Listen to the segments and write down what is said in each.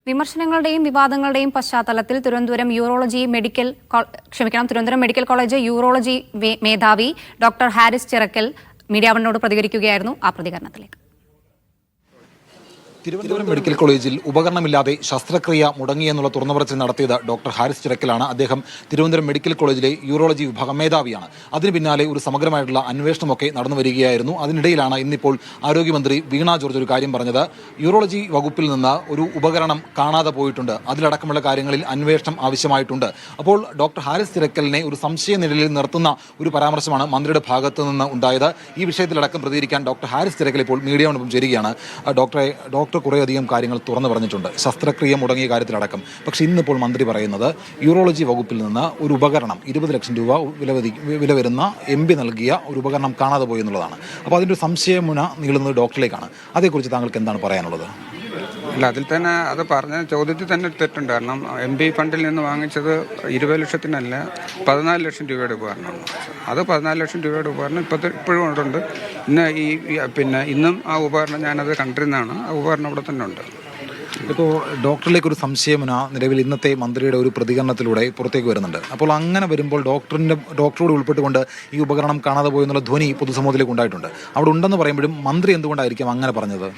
വിമർശനങ്ങളുടെയും വിവാദങ്ങളുടെയും പശ്ചാത്തലത്തിൽ Thiruvananthapuram medical college urology മേധാവി doctor Haris Chirakkal media വണ്ണോട് പ്രതികരിക്കുകയായിരുന്നു. ആ പ്രതികരണത്തിലേക്ക്. തിരുവനന്തപുരം മെഡിക്കൽ കോളേജിൽ ഉപകരണമില്ലാതെ ശസ്ത്രക്രിയ മുടങ്ങിയെന്നുള്ള തുറന്നുപറച്ചിൽ നടത്തിയത് ഡോക്ടർ ഹാരിസ് ചിറക്കലാണ്. അദ്ദേഹം തിരുവനന്തപുരം മെഡിക്കൽ കോളേജിലെ യൂറോളജി വിഭാഗം മേധാവിയാണ്. അതിന് പിന്നാലെ ഒരു സമഗ്രമായിട്ടുള്ള അന്വേഷണമൊക്കെ നടന്നു വരികയായിരുന്നു. അതിനിടയിലാണ് ഇന്നിപ്പോൾ ആരോഗ്യമന്ത്രി വീണ ജോർജ് ഒരു കാര്യം പറഞ്ഞത്. യൂറോളജി വകുപ്പിൽ നിന്ന് ഒരു ഉപകരണം കാണാതെ പോയിട്ടുണ്ട്, അതിലടക്കമുള്ള കാര്യങ്ങളിൽ അന്വേഷണം ആവശ്യമായിട്ടുണ്ട്. അപ്പോൾ ഡോക്ടർ ഹാരിസ് ചിറക്കലിനെ ഒരു സംശയ നിഴലിൽ നിർത്തുന്ന ഒരു പരാമർശമാണ് മന്ത്രിയുടെ ഭാഗത്തു നിന്ന് ഉണ്ടായത്. ഈ വിഷയത്തിലടക്കം പ്രതികരിക്കാൻ ഡോക്ടർ ഹാരിസ് ചിറക്കൽ ഇപ്പോൾ മീഡിയയോടൊപ്പം ചേരുകയാണ്. ഡോക്ടർ കുറേയധികം കാര്യങ്ങൾ തുറന്നു പറഞ്ഞിട്ടുണ്ട്, ശസ്ത്രക്രിയ മുടങ്ങിയ കാര്യത്തിലടക്കം. പക്ഷേ ഇന്നിപ്പോൾ മന്ത്രി പറയുന്നത് യൂറോളജി വകുപ്പിൽ നിന്ന് ഒരു ഉപകരണം 20 ലക്ഷം രൂപ വില വരുന്ന MP നൽകിയ ഒരു ഉപകരണം കാണാതെ പോയി എന്നുള്ളതാണ്. അപ്പോൾ അതിൻ്റെ ഒരു സംശയമുന നീളുന്നത് ഡോക്ടറിലേക്കാണ്. അതേക്കുറിച്ച് താങ്കൾക്ക് എന്താണ് പറയാനുള്ളത്? അല്ല, അതിൽ തന്നെ അത് പറഞ്ഞ ചോദ്യത്തിൽ തന്നെ തെറ്റുണ്ട്. കാരണം MP ഫണ്ടിൽ നിന്ന് വാങ്ങിച്ചത് 20 ലക്ഷത്തിനല്ല 14 ലക്ഷം രൂപയുടെ ഉപകരണമാണ്. അത് 14 ലക്ഷം രൂപയുടെ ഉപകരണം ഇപ്പോഴും ഉണ്ട്. ഇന്നും ആ ഉപകരണം ഞാനത് കണ്ടിരുന്നതാണ്. ആ ഉപകരണം ഇവിടെ തന്നെ ഉണ്ട്. ഇപ്പോൾ ഡോക്ടറിലേക്ക് ഒരു സംശയമുന നിലവിൽ ഇന്നത്തെ മന്ത്രിയുടെ ഒരു പ്രതികരണത്തിലൂടെ പുറത്തേക്ക് വരുന്നുണ്ട്. അപ്പോൾ അങ്ങനെ വരുമ്പോൾ ഡോക്ടറോട് ഉൾപ്പെട്ടുകൊണ്ട് ഈ ഉപകരണം കാണാതെ പോയെന്നുള്ള ധ്വനി പൊതുസമൂഹത്തിലേക്ക് ഉണ്ടായിട്ടുണ്ട്. അവിടെ ഉണ്ടെന്ന് പറയുമ്പോഴും മന്ത്രി എന്തുകൊണ്ടായിരിക്കും അങ്ങനെ പറഞ്ഞത്?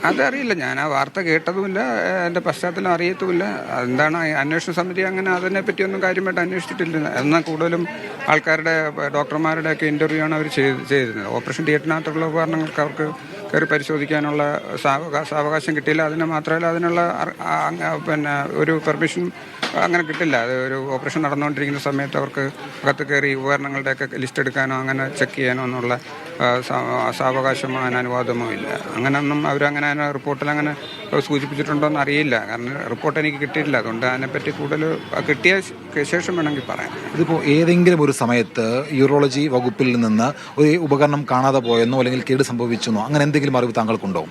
അതറിയില്ല. ഞാൻ ആ വാർത്ത കേട്ടതുമില്ല, എൻ്റെ പശ്ചാത്തലം അറിയത്തുമില്ല. എന്താണ് അന്വേഷണ സമിതി അങ്ങനെ അതിനെപ്പറ്റിയൊന്നും കാര്യമായിട്ട് അന്വേഷിച്ചിട്ടില്ല. എന്നാൽ കൂടുതലും ആൾക്കാരുടെ ഡോക്ടർമാരുടെയൊക്കെ ഇൻ്റർവ്യൂ ആണ് അവർ ചെയ്തിരുന്നത്. ഓപ്പറേഷൻ തിയേറ്ററിനകത്തുള്ള ഉപകരണങ്ങൾക്ക് അവർക്ക് കയറി പരിശോധിക്കാനുള്ള സാവകാശം കിട്ടിയില്ല. അതിന് മാത്രമല്ല അതിനുള്ള ഒരു പെർമിഷൻ അങ്ങനെ കിട്ടില്ല. അത് ഒരു ഓപ്പറേഷൻ നടന്നുകൊണ്ടിരിക്കുന്ന സമയത്ത് അവർക്ക് അകത്ത് കയറി ഉപകരണങ്ങളുടെയൊക്കെ ലിസ്റ്റ് എടുക്കാനോ അങ്ങനെ ചെക്ക് ചെയ്യാനോ എന്നുള്ള സാവകാശമോ അനുവാദമോ ഇല്ല. അങ്ങനെയൊന്നും അവരങ്ങനെ റിപ്പോർട്ടിൽ അങ്ങനെ സൂചിപ്പിച്ചിട്ടുണ്ടോ എന്ന് അറിയില്ല. കാരണം റിപ്പോർട്ട് എനിക്ക് കിട്ടിയിട്ടില്ല. അതുകൊണ്ട് അതിനെപ്പറ്റി കൂടുതൽ കിട്ടിയ ശേഷം വേണമെങ്കിൽ പറയാം. ഇതിപ്പോൾ ഏതെങ്കിലും ഒരു സമയത്ത് യൂറോളജി വകുപ്പിൽ നിന്ന് ഒരു ഉപകരണം കാണാതെ പോയെന്നോ അല്ലെങ്കിൽ കേട് സംഭവിച്ചെന്നോ അങ്ങനെ എന്തെങ്കിലും അറിവ് താങ്കൾക്കുണ്ടോ?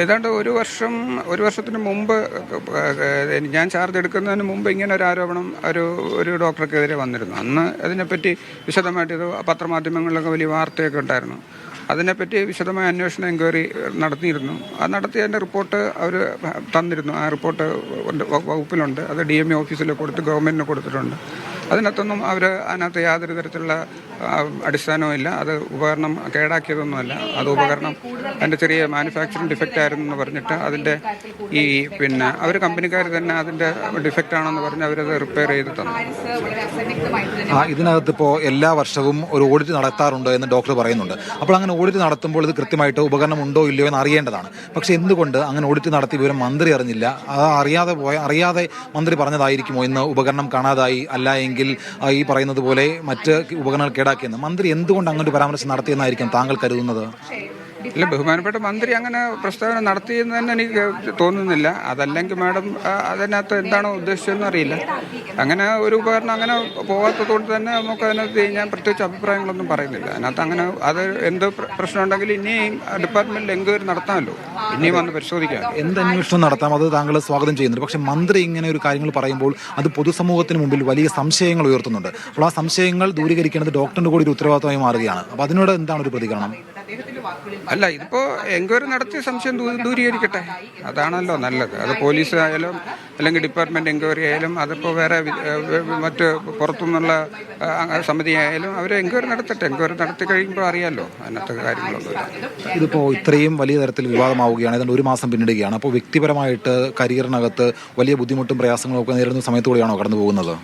ഏതാണ്ട് ഒരു വർഷത്തിന് മുമ്പ് ഞാൻ ചാർജ് എടുക്കുന്നതിന് മുമ്പ് ഇങ്ങനെ ഒരു ആരോപണം ഒരു ഡോക്ടർക്കെതിരെ വന്നിരുന്നു. അന്ന് അതിനെപ്പറ്റി വിശദമായിട്ട് ഇത് പത്രമാധ്യമങ്ങളിലൊക്കെ വലിയ വാർത്തയൊക്കെ ഉണ്ടായിരുന്നു. അതിനെപ്പറ്റി വിശദമായ അന്വേഷണം എൻക്വയറി നടത്തിയിരുന്നു. ആ നടത്തിയതിൻ്റെ റിപ്പോർട്ട് അവർ തന്നിരുന്നു. ആ റിപ്പോർട്ട് വകുപ്പിലുണ്ട്. അത് DME ഓഫീസിൽ ഗവൺമെൻറ്റിന് കൊടുത്തിട്ടുണ്ട്. അതിനകത്തൊന്നും അതിനകത്ത് യാതൊരു തരത്തിലുള്ള അടിസ്ഥാനവും ഇല്ല. അത് ഉപകരണം കേടാക്കിയതൊന്നുമല്ല. അത് ഉപകരണം അതിൻ്റെ ചെറിയ മാനുഫാക്ചറിങ് ഡിഫക്റ്റ് ആയിരുന്നു എന്ന് പറഞ്ഞിട്ട് അതിൻ്റെ അവർ കമ്പനിക്കാർ തന്നെ അതിൻ്റെ ഡിഫക്റ്റ് ആണെന്ന് പറഞ്ഞ് അവരത് റിപ്പയർ ചെയ്ത് തന്നു. ഇതിനകത്ത് ഇപ്പോൾ എല്ലാ വർഷവും ഒരു ഓഡിറ്റ് നടത്താറുണ്ട് എന്ന് ഡോക്ടർ പറയുന്നുണ്ട്. അപ്പോൾ അങ്ങനെ ഓഡിറ്റ് നടത്തുമ്പോൾ ഇത് കൃത്യമായിട്ട് ഉപകരണം ഉണ്ടോ ഇല്ലയോ എന്ന് അറിയേണ്ടതാണ്. പക്ഷേ എന്തുകൊണ്ട് അങ്ങനെ ഓഡിറ്റ് നടത്തിയ വിവരം മന്ത്രി അറിഞ്ഞില്ല? അറിയാതെ മന്ത്രി പറഞ്ഞതായിരിക്കുമോ ഇന്ന് ഉപകരണം കാണാതായി, അല്ല എങ്കിൽ ഈ പറയുന്നത് പോലെ മറ്റ് ഉപകരണങ്ങൾ കേടാക്കിയെന്ന്? മന്ത്രി എന്തുകൊണ്ട് അങ്ങനെ ഒരു പരാമർശം നടത്തിയെന്നായിരിക്കും താങ്കൾ കരുതുന്നത്? ഇല്ല, ബഹുമാനപ്പെട്ട മന്ത്രി അങ്ങനെ പ്രസ്താവന നടത്തിയെന്ന് തന്നെ എനിക്ക് തോന്നുന്നില്ല. അതല്ലെങ്കിൽ മാഡം അതിനകത്ത് എന്താണോ ഉദ്ദേശിച്ചതെന്ന് അറിയില്ല. അങ്ങനെ ഒരു ഉപകരണം അങ്ങനെ പോകാത്തത് കൊണ്ട് തന്നെ നമുക്ക് അതിനകത്ത് ഞാൻ പ്രത്യേകിച്ച് അഭിപ്രായങ്ങളൊന്നും പറയുന്നില്ല. അതിനകത്ത് അങ്ങനെ അത് എന്ത് പ്രശ്നം ഉണ്ടെങ്കിൽ ഇനിയും ഡിപ്പാർട്ട്മെന്റിൽ എൻക്വയറി നടത്താമല്ലോ, ഇനിയും വന്ന് പരിശോധിക്കാം. എന്ത് അന്വേഷണം നടത്താം, അത് താങ്കൾ സ്വാഗതം ചെയ്യുന്നുണ്ട്. പക്ഷെ മന്ത്രി ഇങ്ങനെ ഒരു കാര്യങ്ങൾ പറയുമ്പോൾ അത് പൊതുസമൂഹത്തിന് മുമ്പിൽ വലിയ സംശയങ്ങൾ ഉയർത്തുന്നുണ്ട്. അപ്പോൾ ആ സംശയങ്ങൾ ദൂരീകരിക്കേണ്ടത് ഡോക്ടറിന്റെ കൂടി ഒരു ഉത്തരവാദിത്തമായി മാറുകയാണ്. അപ്പോൾ അതിനോട് എന്താണ് ഒരു പ്രതികരണം? അല്ല, ഇതിപ്പോ എൻക്വയറി നടത്തിയ സംശയം ദൂരീകരിക്കട്ടെ, അതാണല്ലോ നല്ലത്. അത് പോലീസ് ആയാലും അല്ലെങ്കിൽ ഡിപ്പാർട്ട്മെന്റ് എൻക്വയറി ആയാലും അതിപ്പോൾ വേറെ മറ്റ് പുറത്തുനിന്നുള്ള സമിതി ആയാലും അവർ എൻക്വയറി നടത്തട്ടെ. എൻക്വയറി നടത്തി കഴിയുമ്പോൾ അറിയാമല്ലോ അതിനകത്ത് കാര്യങ്ങളൊന്നുമില്ല. ഇതിപ്പോൾ ഇത്രയും വലിയ തരത്തിൽ വിവാദമാവുകയാണ്. ഏതാണ്ട് ഒരു മാസം പിന്നിടുകയാണ്. അപ്പോൾ വ്യക്തിപരമായിട്ട് കരിയറിനകത്ത് വലിയ ബുദ്ധിമുട്ടും പ്രയാസങ്ങളും ഒക്കെ നേരിടുന്ന സമയത്തൂടെയാണോ കടന്നു പോകുന്നത്?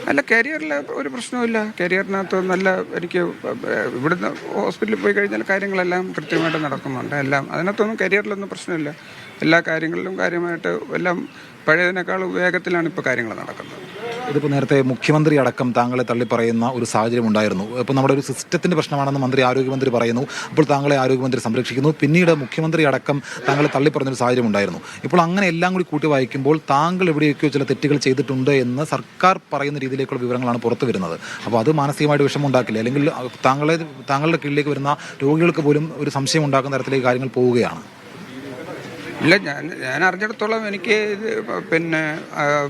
അല്ല, കരിയറിൽ ഒരു പ്രശ്നവുമില്ല. കരിയറിനകത്ത് നല്ല എനിക്ക് ഇവിടുന്ന് ഹോസ്പിറ്റലിൽ പോയി കഴിഞ്ഞാൽ കാര്യങ്ങളെല്ലാം കൃത്യമായിട്ട് നടക്കുന്നുണ്ട്. അതിനകത്തൊന്നും കരിയറിലൊന്നും പ്രശ്നമില്ല. എല്ലാ കാര്യങ്ങളിലും കാര്യമായിട്ട് എല്ലാം പഴയതിനേക്കാൾ വേഗത്തിലാണ് ഇപ്പോൾ കാര്യങ്ങൾ നടക്കുന്നത്. ഇതിപ്പോൾ നേരത്തെ മുഖ്യമന്ത്രി അടക്കം താങ്കളെ തള്ളിപ്പറയുന്ന ഒരു സാഹചര്യം ഉണ്ടായിരുന്നു. ഇപ്പോൾ നമ്മുടെ ഒരു സിസ്റ്റത്തിൻ്റെ പ്രശ്നമാണെന്ന് ആരോഗ്യമന്ത്രി പറയുന്നു. അപ്പോൾ താങ്കളെ ആരോഗ്യമന്ത്രി സംരക്ഷിക്കുന്നു. പിന്നീട് മുഖ്യമന്ത്രി അടക്കം താങ്കളെ തള്ളിപ്പറയുന്നൊരു സാഹചര്യം ഉണ്ടായിരുന്നു. ഇപ്പോൾ അങ്ങനെ എല്ലാം കൂടി കൂട്ടി വായിക്കുമ്പോൾ താങ്കൾ എവിടെയൊക്കെയോ ചില തെറ്റുകൾ ചെയ്തിട്ടുണ്ട് എന്ന് സർക്കാർ പറയുന്ന രീതിയിലേക്കുള്ള വിവരങ്ങളാണ് പുറത്തു വരുന്നത്. അപ്പോൾ അത് മാനസികമായിട്ട് വിഷമമുണ്ടാക്കില്ല, അല്ലെങ്കിൽ താങ്കളുടെ കീഴിലേക്ക് വരുന്ന രോഗികൾക്ക് പോലും ഒരു സംശയം ഉണ്ടാക്കുന്ന തരത്തിലേക്ക് കാര്യങ്ങൾ പോവുകയാണ്. ഇല്ല, ഞാൻ അറിഞ്ഞിടത്തോളം എനിക്ക് ഇത്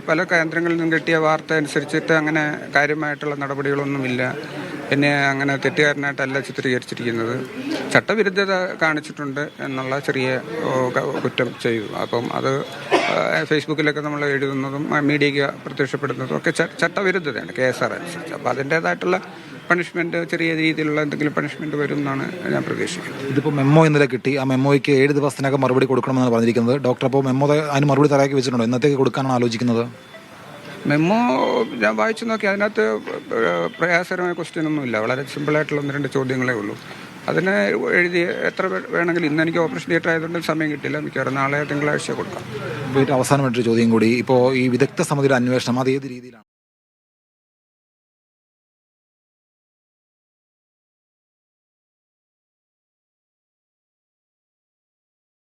പല കേന്ദ്രങ്ങളിൽ നിന്നും കിട്ടിയ വാർത്ത അനുസരിച്ചിട്ട് അങ്ങനെ കാര്യമായിട്ടുള്ള നടപടികളൊന്നുമില്ല. എന്നെ അങ്ങനെ തെറ്റുകാരനായിട്ടല്ല ചിത്രീകരിച്ചിരിക്കുന്നത്. ചട്ടവിരുദ്ധത കാണിച്ചിട്ടുണ്ട് എന്നുള്ള ചെറിയ കുറ്റം ചെയ്തു. അപ്പം അത് ഫേസ്ബുക്കിലൊക്കെ നമ്മൾ എഴുതുന്നതും മീഡിയയ്ക്ക് പ്രത്യക്ഷപ്പെടുന്നതും ഒക്കെ ചട്ടവിരുദ്ധതയാണ് KSR അനുസരിച്ച്. അപ്പോൾ അതിൻ്റേതായിട്ടുള്ള പണിഷ്മെൻറ്റ്, ചെറിയ രീതിയിലുള്ള എന്തെങ്കിലും പണിഷ്മെൻറ്റ് വരും എന്നാണ് ഞാൻ പ്രതീക്ഷിക്കുന്നത്. ഇതിപ്പോൾ മെമ്മോ ഇന്നലെ കിട്ടി. ആ മെമ്മോയ്ക്ക് 7 ദിവസത്തിനകം മറുപടി കൊടുക്കണമെന്നാണ് പറഞ്ഞിരിക്കുന്നത്. ഡോക്ടർ അപ്പോൾ മെമ്മോ അതിന് മറുപടി തയ്യാറാക്കി വെച്ചിട്ടുണ്ടോ? എന്നത്തേക്ക് കൊടുക്കാനാണ് ആലോചിക്കുന്നത്? മെമ്മോ ഞാൻ വായിച്ചു നോക്കി. അതിനകത്ത് പ്രയാസകരമായ ക്വസ്റ്റ്യനൊന്നുമില്ല. വളരെ സിമ്പിളായിട്ടുള്ള 1-2 ചോദ്യങ്ങളേ ഉള്ളൂ. അതിന് എഴുതി എത്ര വേണമെങ്കിലും. ഇന്ന് എനിക്ക് ഓപ്പറേഷൻ തിയേറ്റർ ആയതുകൊണ്ട് സമയം കിട്ടില്ല. മിക്കവാറും നാളെ തിങ്കളാഴ്ച കൊടുക്കാം. അവസാനമായിട്ടൊരു ചോദ്യം കൂടി. ഇപ്പോൾ ഈ വിദഗ്ധ സമിതിയുടെ അന്വേഷണം അത് ഏത് രീതിയിലാണ്?